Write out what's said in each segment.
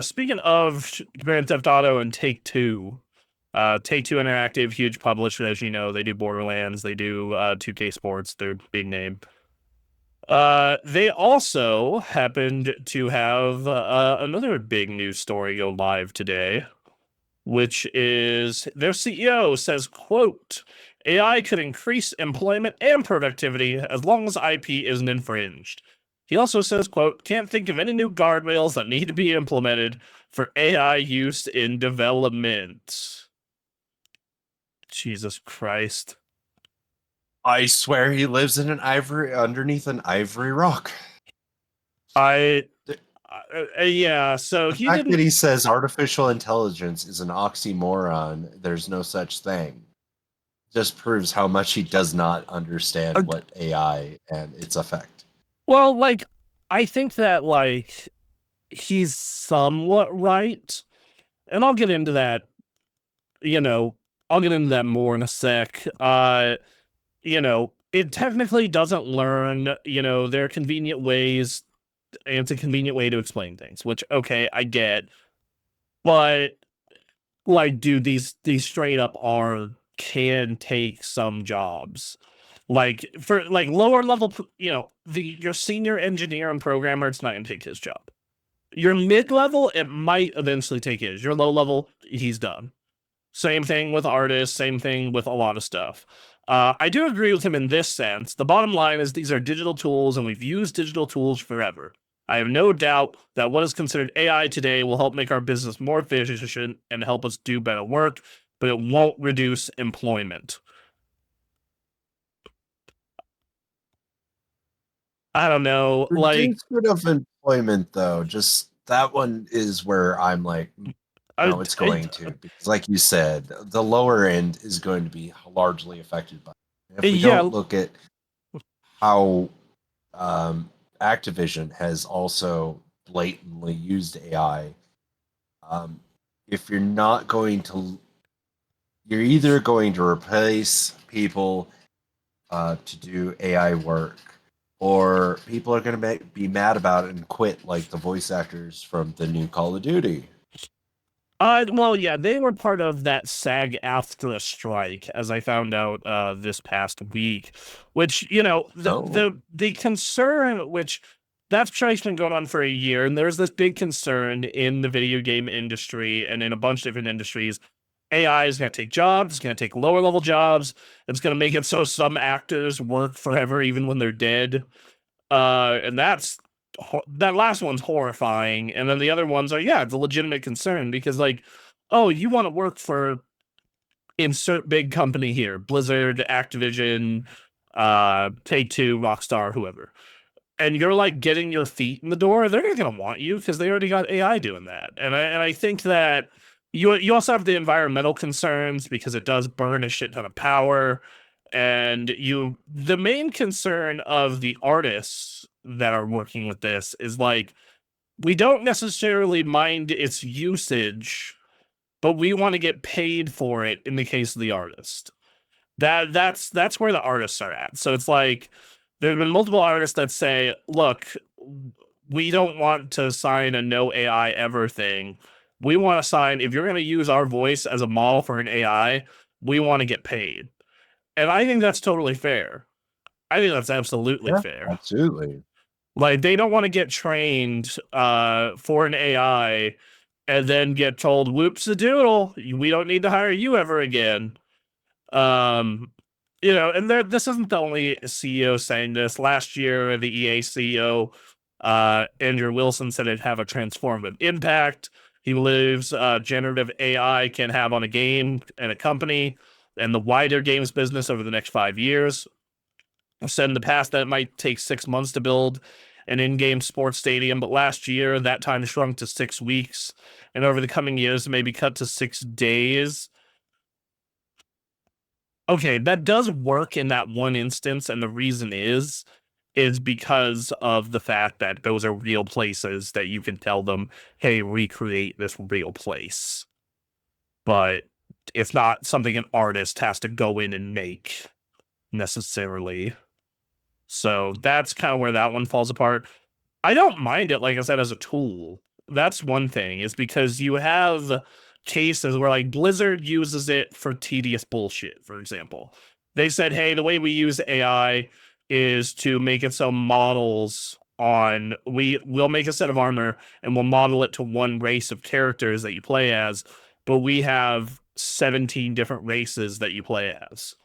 Speaking of Grand Theft Auto and Take-Two, Take-Two Interactive, huge publisher, as you know, they do Borderlands, they do 2K Sports, their big name. They also happened to have another big news story go live today, which is their CEO says, quote, AI could increase employment and productivity as long as IP isn't infringed. He also says, quote, can't think of any new guardrails that need to be implemented for AI use in development. Jesus Christ. I swear he lives in an ivory underneath an ivory rock. I The yeah, so he fact that didn't. he says artificial intelligence is an oxymoron, there's no such thing, just proves how much he does not understand what AI and its effect. Well, like, I think that, like, he's somewhat right. And I'll get into that, you know, I'll get into that more in a sec. It technically doesn't learn, there are convenient ways, and it's a convenient way to explain things, which, okay, I get. But, like, dude, these straight up can take some jobs. Like, for, like, lower level, your senior engineer and programmer, it's not going to take his job. Your mid level, it might eventually take his. Your low level, he's done. Same thing with artists, same thing with a lot of stuff. I do agree with him in this sense. The bottom line is these are digital tools, and we've used digital tools forever. I have no doubt that what is considered AI today will help make our business more efficient and help us do better work, but it won't reduce employment. I don't know. Like, Reducement of employment, though, just that one is where I'm like, I, no, it's I, going to, because like you said, the lower end is going to be largely affected by it. If we yeah, don't look at how Activision has also blatantly used AI. Um, if you're not going to, you're either going to replace people to do AI work, or people are going to be mad about it and quit, like the voice actors from the new Call of Duty. well, yeah, they were part of that SAG-AFTRA strike, as I found out this past week. Which, the Oh, the concern, which that strike's been going on for a year, and there's this big concern in the video game industry and in a bunch of different industries. AI is going to take jobs. It's going to take lower level jobs. It's going to make it so some actors work forever, even when they're dead. And that last one's horrifying, and then the other ones are, yeah, it's a legitimate concern because, like, oh, you want to work for insert big company here, Blizzard, Activision, Take-Two, Rockstar, whoever, and you're like getting your feet in the door, they're gonna want you because they already got AI doing that. And I think that you also have the environmental concerns because it does burn a shit ton of power. And the main concern of the artists that are working with this is, like, we don't necessarily mind its usage, but we want to get paid for it in the case of the artist. That's where the artists are at. So it's like there have been multiple artists that say, look, we don't want to sign a no AI ever thing. We want to sign, if you're going to use our voice as a model for an AI, we want to get paid. And I think that's totally fair. I think that's absolutely yeah, fair. absolutely. Like, they don't want to get trained for an AI and then get told, whoops a doodle, we don't need to hire you ever again. Um, and this isn't the only CEO saying this. Last year, the EA CEO, Andrew Wilson, said it'd have a transformative impact. He believes generative AI can have on a game and a company and the wider games business over the next 5 years. I've said in the past that it might take 6 months to build an in-game sports stadium, but last year that time shrunk to 6 weeks, and over the coming years, it may be cut to 6 days. Okay, that does work in that one instance, and the reason is because of the fact that those are real places that you can tell them, hey, recreate this real place. But it's not something an artist has to go in and make necessarily. So that's kind of where that one falls apart. I don't mind it, like I said, as a tool. That's one thing, is because you have cases where like Blizzard uses it for tedious bullshit, for example. They said, hey, the way we use AI is to make it so models on we'll make a set of armor and we'll model it to one race of characters that you play as, but we have 17 different races that you play as.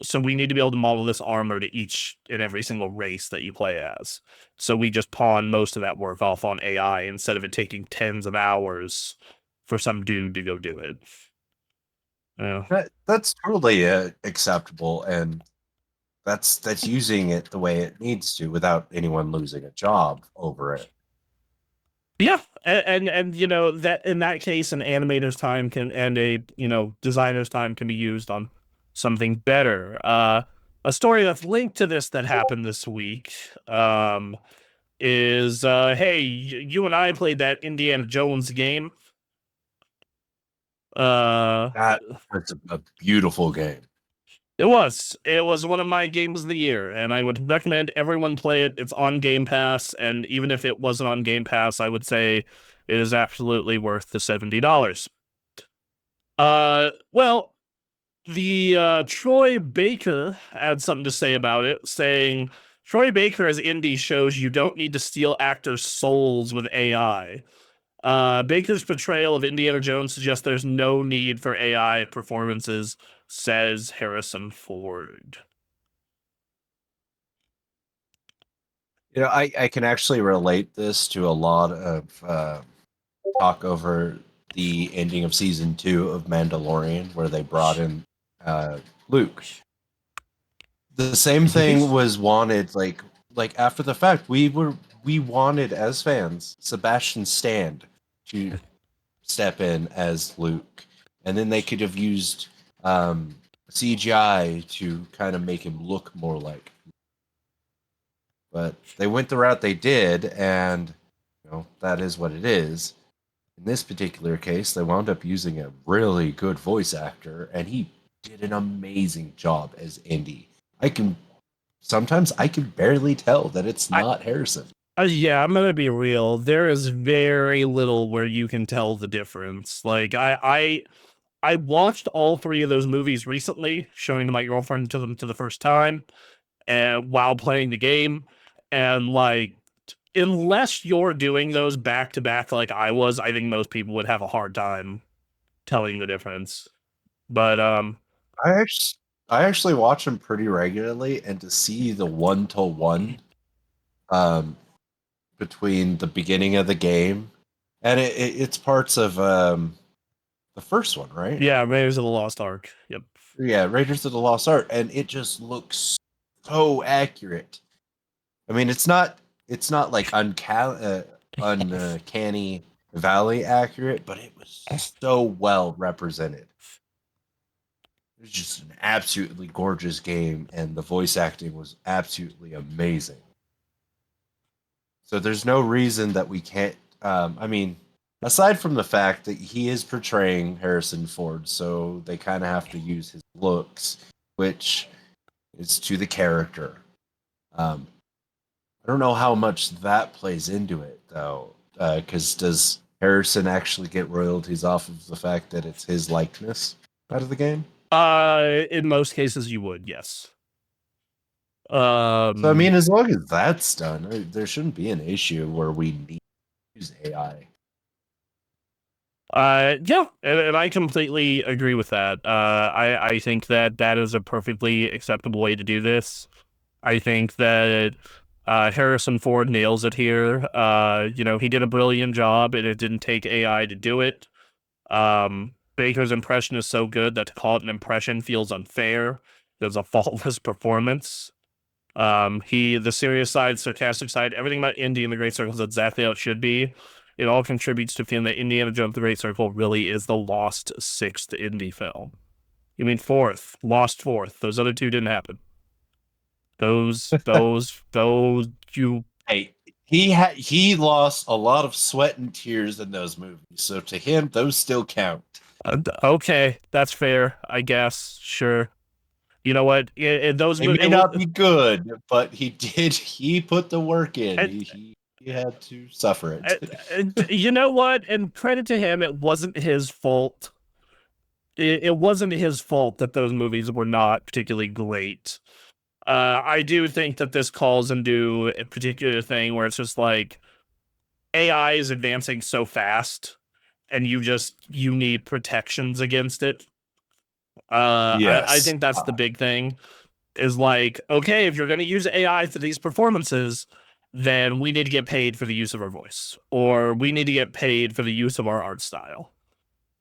So we need to be able to model this armor to each and every single race that you play as. So we just pawn most of that work off on AI instead of it taking tens of hours for some dude to go do it. Yeah. That's totally acceptable, and that's using it the way it needs to without anyone losing a job over it. Yeah, and you know that in that case, an animator's time can and a designer's time can be used on something better. A story that's linked to this that happened this week is hey, you and I played that Indiana Jones game. Uh, That's a beautiful game. it was one of my games of the year, and I would recommend everyone play it. It's on Game Pass, and even if it wasn't on Game Pass, I would say it is absolutely worth the $70. Well, the Troy Baker had something to say about it, saying Troy Baker as indie shows you don't need to steal actors' souls with AI. Baker's portrayal of Indiana Jones suggests there's no need for AI performances, says Harrison Ford. I can actually relate this to a lot of talk over the ending of season 2 of Mandalorian, where they brought in Luke. The same thing was wanted, like after the fact. We wanted as fans Sebastian Stan to step in as Luke, and then they could have used CGI to kind of make him look more like. But they went the route they did, and that is what it is. In this particular case, they wound up using a really good voice actor, and he did an amazing job as Indy. Sometimes I can barely tell that it's I, not Harrison. yeah, I'm gonna be real. There is very little where you can tell the difference. Like I watched all three of those movies recently, showing my girlfriend to them to the first time, and while playing the game, and like unless you're doing those back to back like I was, I think most people would have a hard time telling the difference. But I actually watch him pretty regularly, and to see the 1-to-1 um, between the beginning of the game and it's parts of the first one, right? yeah, Raiders of the Lost Ark. Yep. Yeah, Raiders of the Lost Ark, and it just looks so accurate. I mean, it's not like uncanny valley accurate, but it was so well represented. It was just an absolutely gorgeous game, and the voice acting was absolutely amazing. So there's no reason that we can't. I mean, aside from the fact that he is portraying Harrison Ford, so they kind of have to use his looks, which is to the character. I don't know how much that plays into it, though, because does Harrison actually get royalties off of the fact that it's his likeness out of the game? In most cases, you would, yes. So I mean, as long as that's done, there shouldn't be an issue where we need to use AI. Yeah, and I completely agree with that. I think that that is a perfectly acceptable way to do this. I think that Harrison Ford nails it here. He did a brilliant job, and it didn't take AI to do it. Baker's impression is so good that to call it an impression feels unfair. There's a faultless performance. The serious side, sarcastic side, everything about Indy and the Great Circle is exactly how it should be. It all contributes to feeling that Indiana Jones: The Great Circle really is the lost sixth Indy film. You mean fourth, lost fourth. Those other two didn't happen. Those, you. Hey, he lost a lot of sweat and tears in those movies, so to him, those still count. Okay, that's fair, I guess. Sure. You know what? They may not be good, but he put the work in. And, He had to suffer it. You know what? And credit to him, it wasn't his fault. It wasn't his fault that those movies were not particularly great. I do think that this calls into a particular thing where it's just like AI is advancing so fast, and you need protections against it. I Yes. think that's the big thing. Is like, okay, if you're going to use AI for these performances, then we need to get paid for the use of our voice, or we need to get paid for the use of our art style.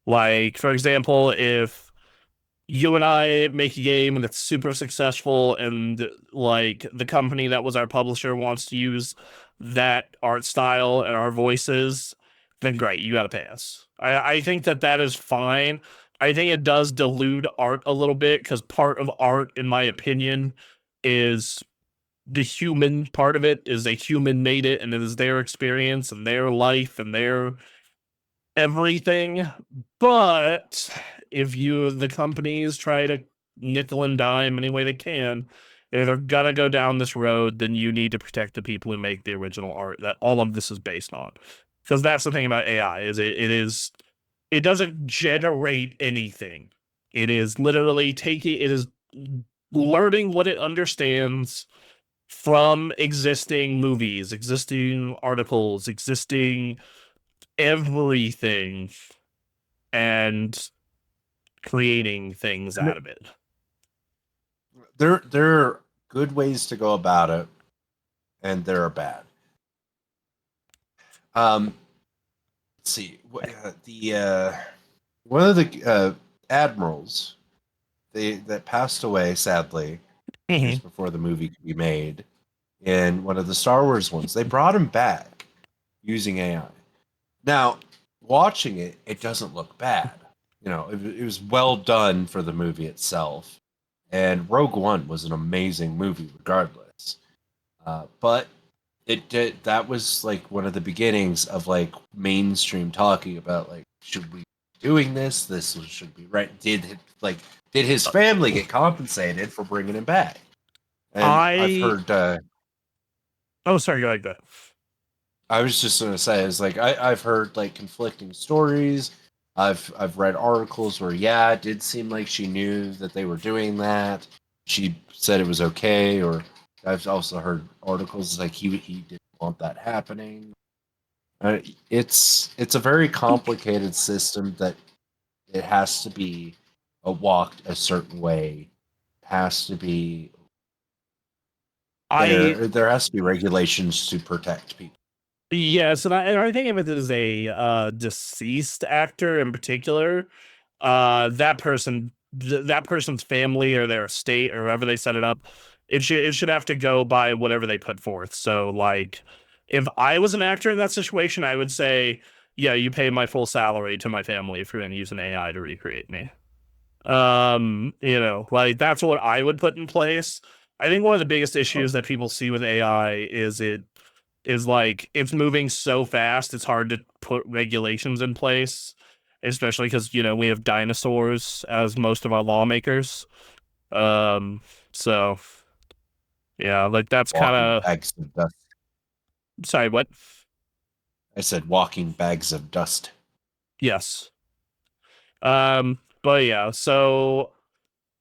Like, for example, if you and I make a game that's super successful and like the company that was our publisher wants to use that art style and our voices, then great, you got to pay us. I think that that is fine. I think it does dilute art a little bit because part of art, in my opinion, is the human part of it is a human made it and it is their experience and their life and their everything. But if the companies try to nickel and dime any way they can, if they're gonna go down this road, then you need to protect the people who make the original art that all of this is based on. Because that's the thing about AI is it doesn't generate anything. It is literally it is learning what it understands from existing movies, existing articles, existing everything, and creating things out of it. There are good ways to go about it, and there are bad. Let's see. The one of the admirals that passed away sadly years before the movie could be made in one of the Star Wars ones. They brought him back using AI. Now, watching it, it doesn't look bad. You know, it was well done for the movie itself. And Rogue One was an amazing movie, regardless. But it did. That was like one of the beginnings of like mainstream talking about like, should we be doing this? Should be right. Did his family get compensated for bringing him back? And I've heard. Oh, sorry, go ahead. Go ahead. I was just gonna say, is like I've heard like conflicting stories. I've read articles where yeah, it did seem like she knew that they were doing that. She said it was okay, or I've also heard articles like he didn't want that happening. It's a very complicated system that it has to be walked a certain way. Has to be there has to be regulations to protect people. Yes, and I think if it is a deceased actor in particular, that person's family or their estate or whoever they set it up, it should have to go by whatever they put forth. So like, if I was an actor in that situation, I would say, yeah, you pay my full salary to my family if you're going to use an AI to recreate me. You know, like that's what I would put in place. I think one of the biggest issues that people see with AI is like it's moving so fast it's hard to put regulations in place, especially because we have dinosaurs as most of our lawmakers. So yeah, like that's kind Walking of bags of dust. sorry, what? I said walking bags of dust. Yes. But yeah, so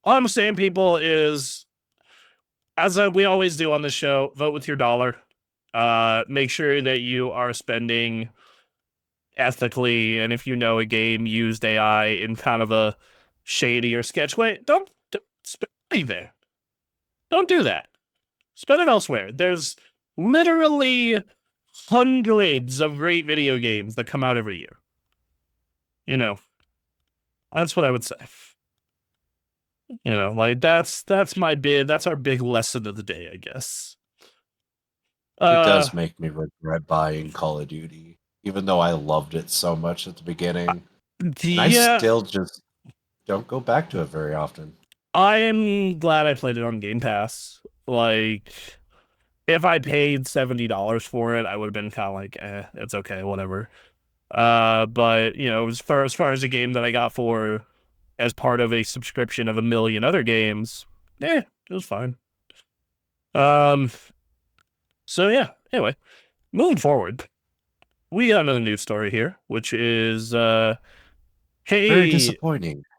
all I'm saying, people, is as we always do on the show, vote with your dollar. Make sure that you are spending ethically, and if you know a game used AI in kind of a shady or sketch way, don't spend money there. Don't do that. Spend it elsewhere. There's literally hundreds of great video games that come out every year. That's what I would say. Like that's our big lesson of the day, I guess. It does make me regret buying Call of Duty, even though I loved it so much at the beginning. And I Yeah, still just don't go back to it very often. I am glad I played it on Game Pass. Like, if I paid $70 for it, I would have been kind of like, it's okay, whatever. But as far as a game that I got for as part of a subscription of a million other games, it was fine. So yeah. Anyway, moving forward, we got another news story here, which is Very hey, disappointing.